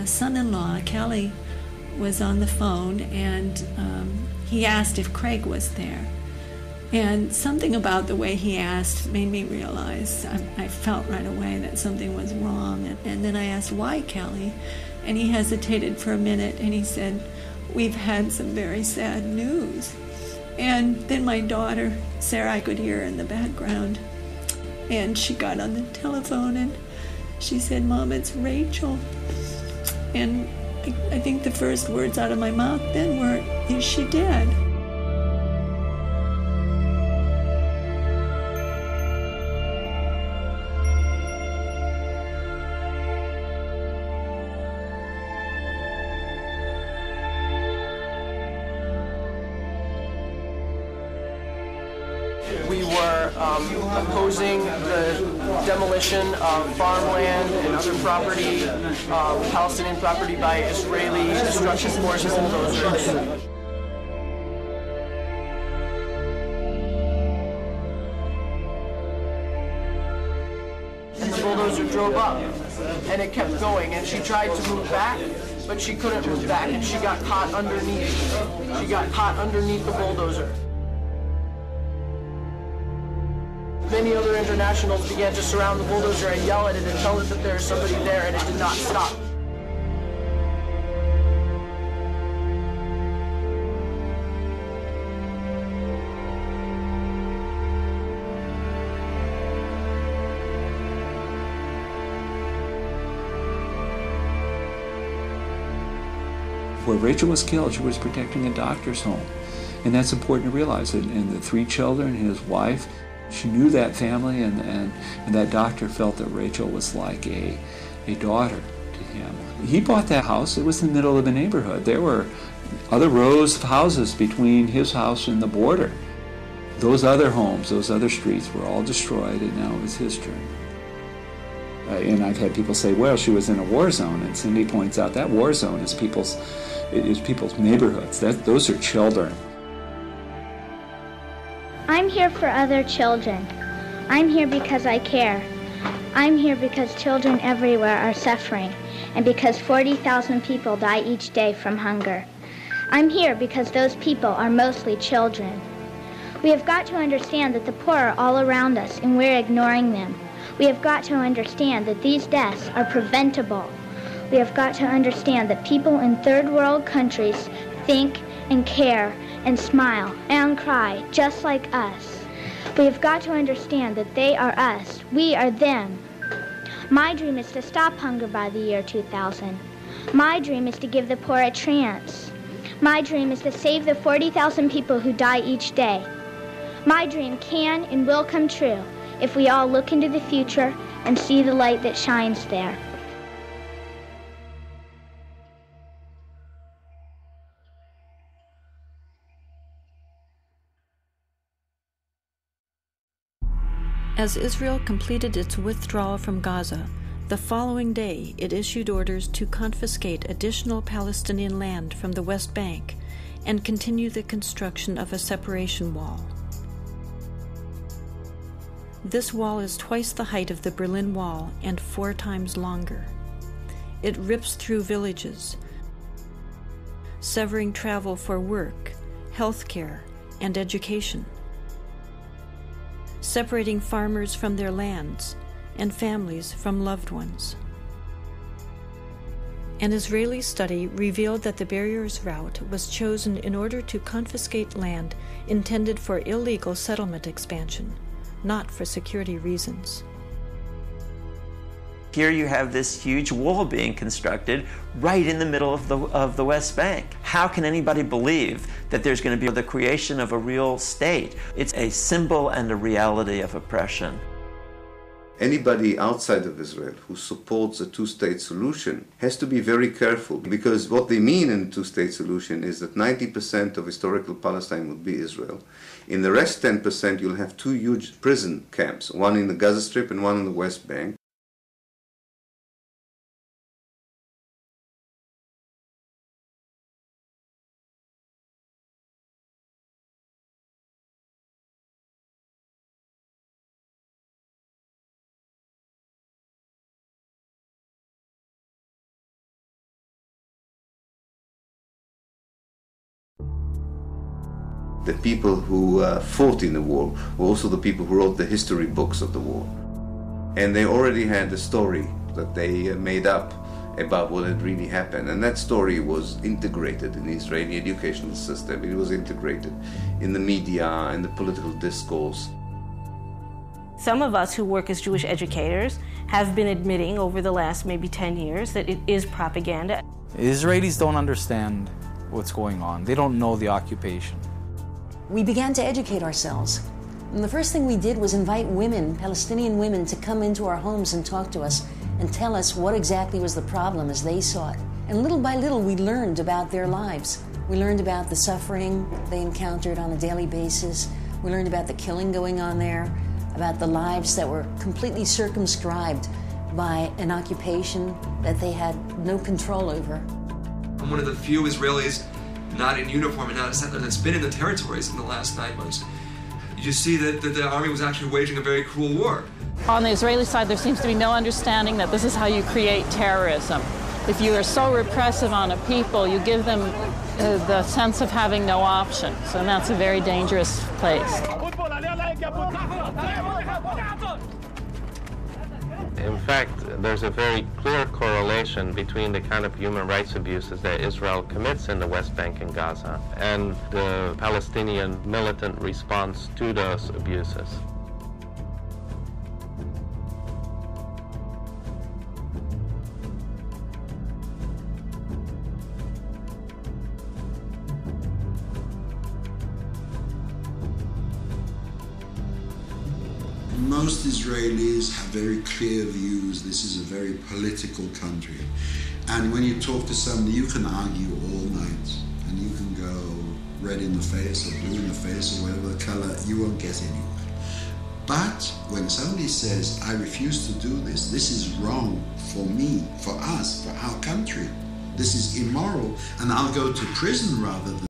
son-in-law, Kelly, was on the phone, and he asked if Craig was there. And something about the way he asked made me realize, I felt right away that something was wrong. And then I asked, why, Kelly? And he hesitated for a minute, and he said, we've had some very sad news. And then my daughter, Sarah, I could hear her in the background, and she got on the telephone, and she said, Mom, it's Rachel. And I think the first words out of my mouth then were, is she dead? We were opposing the demolition of farmland and other property, Palestinian property by Israeli destruction forces and bulldozers. And the bulldozer drove up, and it kept going, and she tried to move back, but she couldn't move back, and she got caught underneath. She got caught underneath the bulldozer. Many other internationals began to surround the bulldozer and yell at it and tell it that there is somebody there, and it did not stop. Where Rachel was killed, she was protecting a doctor's home. And that's important to realize. And the 3 children, his wife, she knew that family, and that doctor felt that Rachel was like a daughter to him. He bought that house. It was in the middle of the neighborhood. There were other rows of houses between his house and the border. Those other homes, those other streets were all destroyed, and now it was his turn. And I've had people say, well, she was in a war zone, and Cindy points out that war zone is people's neighborhoods. Those are children. I'm here for other children. I'm here because I care. I'm here because children everywhere are suffering, and because 40,000 people die each day from hunger. I'm here because those people are mostly children. We have got to understand that the poor are all around us, and we're ignoring them. We have got to understand that these deaths are preventable. We have got to understand that people in third world countries think and care and smile and cry just like us. We have got to understand that they are us, we are them. My dream is to stop hunger by the year 2000. My dream is to give the poor a chance. My dream is to save the 40,000 people who die each day. My dream can and will come true if we all look into the future and see the light that shines there. As Israel completed its withdrawal from Gaza, the following day it issued orders to confiscate additional Palestinian land from the West Bank and continue the construction of a separation wall. This wall is twice the height of the Berlin Wall and 4 times longer. It rips through villages, severing travel for work, healthcare, and education, separating farmers from their lands and families from loved ones. An Israeli study revealed that the barriers route was chosen in order to confiscate land intended for illegal settlement expansion, not for security reasons. Here you have this huge wall being constructed right in the middle of the West Bank. How can anybody believe that there's going to be the creation of a real state? It's a symbol and a reality of oppression. Anybody outside of Israel who supports a two-state solution has to be very careful, because what they mean in a two-state solution is that 90% of historical Palestine would be Israel. In the rest 10%, you'll have 2 huge prison camps, one in the Gaza Strip and one in the West Bank. The people who fought in the war were also the people who wrote the history books of the war. And they already had a story that they made up about what had really happened. And that story was integrated in the Israeli educational system. It was integrated in the media and the political discourse. Some of us who work as Jewish educators have been admitting over the last maybe 10 years that it is propaganda. Israelis don't understand what's going on. They don't know the occupation. We began to educate ourselves. And the first thing we did was invite women, Palestinian women, to come into our homes and talk to us and tell us what exactly was the problem as they saw it. And little by little, we learned about their lives. We learned about the suffering they encountered on a daily basis. We learned about the killing going on there, about the lives that were completely circumscribed by an occupation that they had no control over. I'm one of the few Israelis not in uniform and not a settler that's been in the territories in the last 9 months. You see that the army was actually waging a very cruel war. On the Israeli side, there seems to be no understanding that this is how you create terrorism. If you are so repressive on a people, you give them the sense of having no options, and that's a very dangerous place. In fact, there's a very clear correlation between the kind of human rights abuses that Israel commits in the West Bank and Gaza and the Palestinian militant response to those abuses. Most Israelis have very clear views. This is a very political country. And when you talk to somebody, you can argue all night. And you can go red in the face or blue in the face or whatever the color, you won't get anywhere. But when somebody says, I refuse to do this is wrong for me, for us, for our country, this is immoral, and I'll go to prison rather than